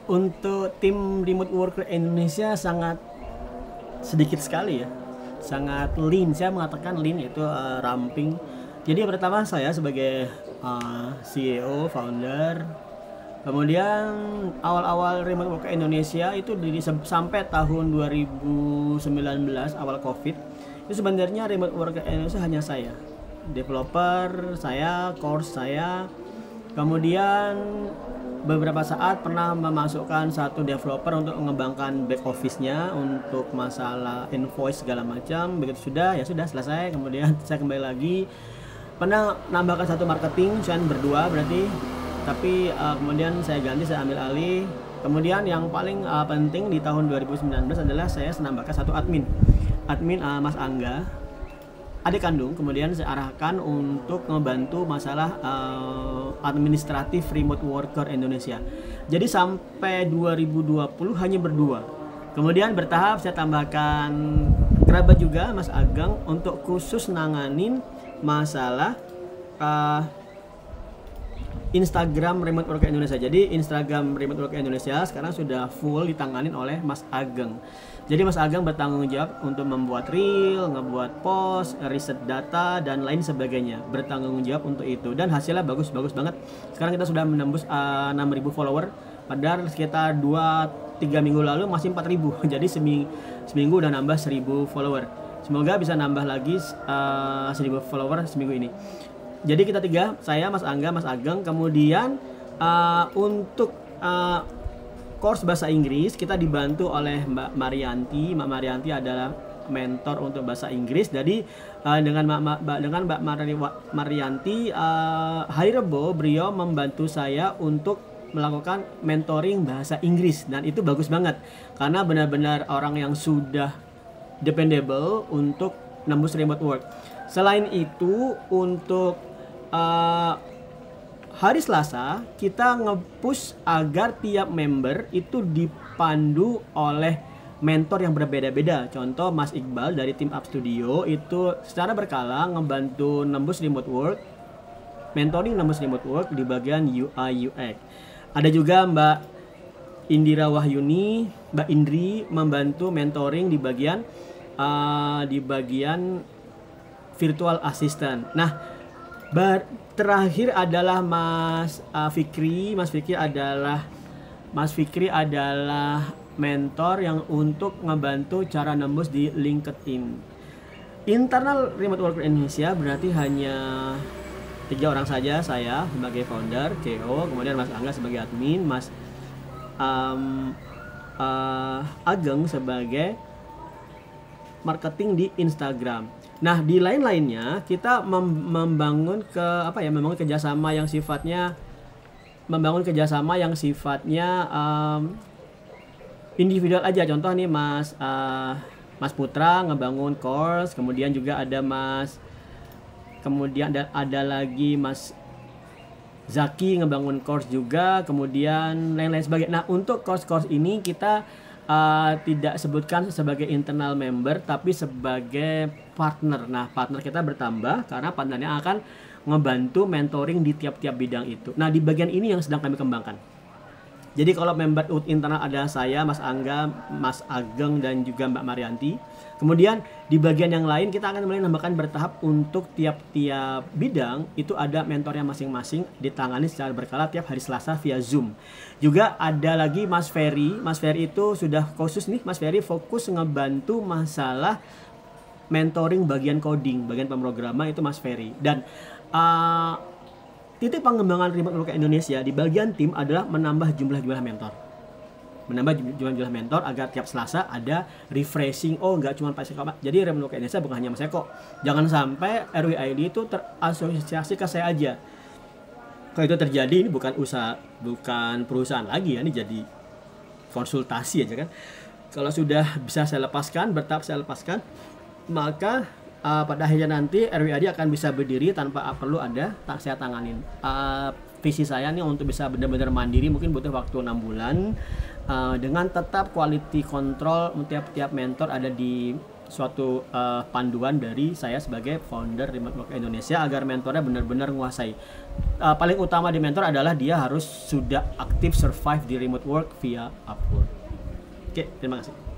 Untuk tim remote worker Indonesia sangat sedikit sekali ya, sangat lean. Saya mengatakan lean itu ramping. Jadi pertama saya sebagai CEO, founder, kemudian awal-awal remote worker Indonesia itu sampai tahun 2019 awal COVID itu sebenarnya remote worker Indonesia hanya saya, developer saya, course saya, kemudian beberapa saat pernah memasukkan satu developer untuk mengembangkan back office-nya untuk masalah invoice segala macam. Begitu sudah, ya sudah selesai. Kemudian saya kembali lagi. Pernah nambahkan satu marketing, saya berdua berarti. Tapi kemudian saya ganti, saya ambil alih. Kemudian yang paling penting di tahun 2019 adalah saya menambahkan satu admin. Admin Mas Angga, adik kandung, kemudian saya arahkan untuk membantu masalah administratif remote worker Indonesia. Jadi sampai 2020 hanya berdua. Kemudian bertahap saya tambahkan kerabat juga, Mas Ageng, untuk khusus nanganin masalah Instagram remote worker Indonesia. Jadi Instagram remote worker Indonesia sekarang sudah full ditanganin oleh Mas Ageng. Jadi Mas Ageng bertanggung jawab untuk membuat reel, ngebuat post, riset data dan lain sebagainya. Bertanggung jawab untuk itu dan hasilnya bagus-bagus banget. Sekarang kita sudah menembus 6.000 follower. Padahal sekitar 2-3 minggu lalu masih 4.000. Jadi seminggu udah nambah 1.000 follower. Semoga bisa nambah lagi 1.000 follower seminggu ini. Jadi kita tiga, saya, Mas Angga, Mas Ageng. Kemudian untuk course bahasa Inggris kita dibantu oleh Mbak Marianti. Mbak Marianti adalah mentor untuk bahasa Inggris. Jadi dengan Mbak Marianti hari Rebo beliau membantu saya untuk melakukan mentoring bahasa Inggris dan itu bagus banget karena benar-benar orang yang sudah dependable untuk nembus remote work. Selain itu untuk hari Selasa kita nge-push agar tiap member itu dipandu oleh mentor yang berbeda-beda. Contoh Mas Iqbal dari tim Up Studio itu secara berkala ngebantu nembus remote work, mentoring nembus remote work di bagian UI UX. Ada juga Mbak Indira Wahyuni, Mbak Indri membantu mentoring di bagian virtual assistant. Nah, terakhir adalah Mas Fikri. Mas Fikri adalah mentor yang untuk ngebantu cara nembus di LinkedIn. Internal remote worker Indonesia berarti hanya 3 orang saja, saya sebagai founder, CEO, kemudian Mas Angga sebagai admin, Mas Ageng sebagai marketing di Instagram. Nah, di lain-lainnya kita membangun kerjasama yang sifatnya individual aja. Contoh nih Mas Putra ngebangun course, kemudian juga ada ada lagi Mas Zaki ngebangun course juga, kemudian lain-lain sebagainya. Nah, untuk course ini kita tidak sebutkan sebagai internal member tapi sebagai partner. Nah, partner kita bertambah karena partnernya akan ngebantu mentoring di tiap-tiap bidang itu. Nah, di bagian ini yang sedang kami kembangkan. Jadi kalau member internal ada saya, Mas Angga, Mas Ageng dan juga Mbak Marianti. Kemudian di bagian yang lain kita akan mulai menambahkan bertahap untuk tiap-tiap bidang itu ada mentornya masing-masing ditangani secara berkala tiap hari Selasa via Zoom. Juga ada lagi Mas Ferry. Mas Ferry itu sudah khusus nih, Mas Ferry fokus ngebantu masalah mentoring bagian coding, bagian pemrograman itu Mas Ferry. Dan titik pengembangan remote worker Indonesia di bagian tim adalah menambah jumlah mentor. Menambah jumlah mentor agar tiap Selasa ada refreshing. Oh, nggak cuma Pak Seko. Jadi remote worker Indonesia bukan hanya Mas Eko. Jangan sampai RWID itu terasosiasi ke saya aja. Kalau itu terjadi, ini bukan perusahaan lagi ya, ini jadi konsultasi aja kan. Kalau sudah bisa saya lepaskan, bertahap saya lepaskan, maka pada akhirnya nanti RWID akan bisa berdiri tanpa perlu ada saya tanganin. Visi saya nih untuk bisa benar-benar mandiri mungkin butuh waktu 6 bulan dengan tetap quality control tiap mentor ada di suatu panduan dari saya sebagai founder Remote Work Indonesia agar mentornya benar-benar menguasai. Paling utama di mentor adalah dia harus sudah aktif survive di remote work via Upwork. Oke, terima kasih.